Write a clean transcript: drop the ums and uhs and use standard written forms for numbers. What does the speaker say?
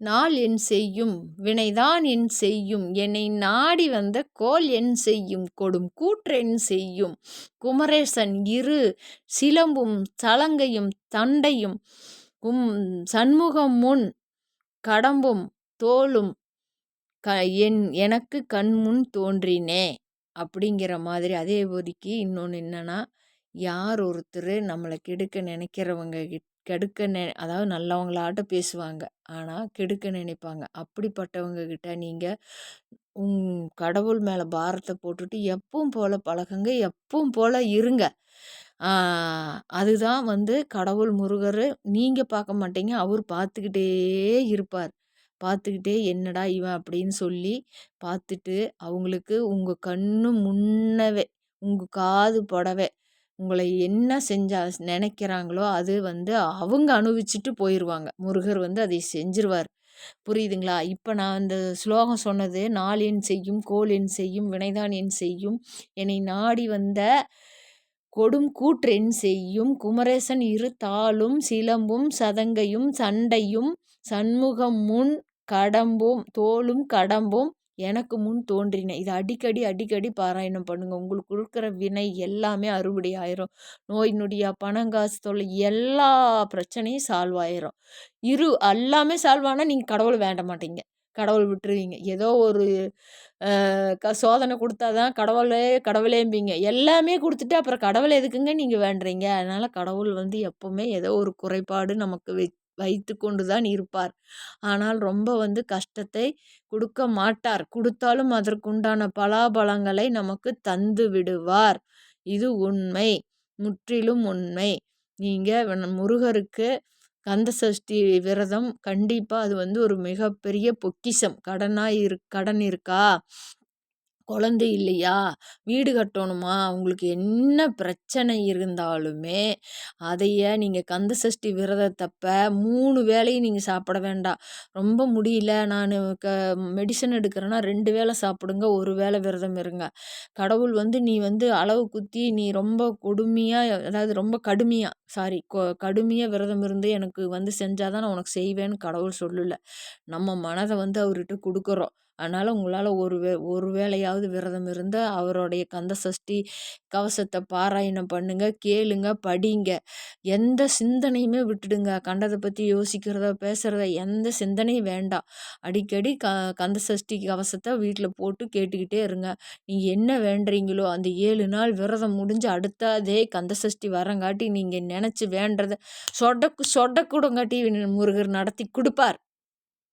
நாள் என் செய்யும் வினைதான் என் செய்யும் என்னை நாடி வந்த கோல் என் செய்யும் கொடும் கூற்றென் செய்யும் குமரேசன் இரு சிலம்பும் சலங்கையும் தண்டையும் சண்முகம் முன் கடம்பும் தோளும் எனக்கு கண்முன் தோன்றினே அப்படிங்கிற மாதிரி. அதே ஒதுக்கி இன்னொன்று என்னன்னா, யார் ஒருத்தர் நம்மளை கெடுக்க நினைக்கிறவங்க அதாவது நல்லவங்களாட்ட பேசுவாங்க, ஆனால் கெடுக்க நினைப்பாங்க. அப்படிப்பட்டவங்க கிட்ட நீங்கள் கடவுள் மேலே பாரத்தை போட்டுட்டு எப்பவும் போல் பழகுங்க, எப்பவும் போல் இருங்க. அதுதான் கடவுள் முருகர் நீங்கள் பார்க்க மாட்டீங்க, அவர் பார்த்துக்கிட்டே இருப்பார். பார்த்துக்கிட்டே என்னடா இவன் அப்படின்னு சொல்லி பார்த்துட்டு அவங்களுக்கு உங்கள் கண்ணு முன்னவே உங்கள் காது படவே உங்களை என்ன செஞ்சா நினைக்கிறாங்களோ அது அவங்க அனுபவிச்சுட்டு போயிடுவாங்க. முருகர் அதை செஞ்சிருவார். புரியுதுங்களா? இப்போ நான் இந்த ஸ்லோகம் சொன்னது, நாள் என் செய்யும் கோல் என் செய்யும் வினைதான் என் செய்யும் என்னை நாடி வந்த கொடும் கூற்றென் செய்யும் குமரேசன் இரு தாளும் சிலம்பும் சதங்கையும் சண்டையும் சண்முகம் முன் கடம்பும் தோளும் கடம்பும் எனக்கு முன் தோன்றின. இது அடிக்கடி பாராயணம் பண்ணுங்க. உங்களுக்கு இருக்கிற வினை எல்லாமே அறுவடை ஆயிரும். நோய் நொடியா பணங்காசு தொல்லை எல்லா பிரச்சனையும் சால்வ் ஆயிரும். எல்லாமே சால்வ் ஆனால் நீங்கள் கடவுளை வேண்ட மாட்டீங்க, கடவுள் விட்டுருவீங்க. ஏதோ ஒரு சோதனை கொடுத்தா தான் கடவுளேம்பிங்க. எல்லாமே கொடுத்துட்டு அப்புறம் கடவுளை எதுக்குங்க நீங்கள் வேண்டுறீங்க? அதனால் கடவுள் எப்போவுமே ஏதோ ஒரு குறைபாடு நமக்கு வைத்து கொண்டு தான் இருப்பார். ஆனால் ரொம்ப கஷ்டத்தை கொடுக்க மாட்டார். கொடுத்தாலும் அதற்குண்டான பலாபலங்களை நமக்கு தந்து விடுவார். இது உண்மை, முற்றிலும் உண்மை. நீங்கள் முருகருக்கு கந்த சஷ்டி விரதம் கண்டிப்பாக அது ஒரு மிகப்பெரிய பொக்கிஷம். கடன் இருக்கா, குழந்தை இல்லையா, வீடு கட்டணுமா, உங்களுக்கு என்ன பிரச்சனை இருந்தாலுமே அதைய நீங்கள் கந்த சஷ்டி விரதத்தப்ப 3 வேளையும் நீங்கள் சாப்பிட வேண்டாம். ரொம்ப முடியல, நான் மெடிசன் எடுக்கிறேன்னா 2 வேளை சாப்பிடுங்க, 1 வேளை விரதம் இருங்க. கடவுள் நீ அளவு குத்தி நீ ரொம்ப கொடுமையாக, அதாவது ரொம்ப கடுமையாக விரதம் இருந்து எனக்கு செஞ்சாதான் நான் உனக்கு செய்வேன்னு கடவுள் சொல்லலை. நம்ம மனதை அவர்கிட்ட கொடுக்குறோம். அதனால் உங்களால் ஒரு வேளையாவது விரதம் இருந்து அவருடைய கந்த சஷ்டி கவசத்தை பாராயணம் பண்ணுங்க, கேளுங்க, படிங்க. எந்த சிந்தனையுமே விட்டுடுங்க. கண்டதை பற்றி யோசிக்கிறத பேசுகிறத எந்த சிந்தனையும் வேண்டாம். அடிக்கடி கந்த சஷ்டி கவசத்தை வீட்டில் போட்டு கேட்டுக்கிட்டே இருங்க. நீங்கள் என்ன வேண்டுறீங்களோ அந்த 7 நாள் விரதம் முடிஞ்சு அடுத்ததே கந்த சஷ்டி வரங்காட்டி நீங்கள் நினச்சி வேண்டுறத சொடக்கூடங்காட்டி முருகர் நடத்தி கொடுப்பார்.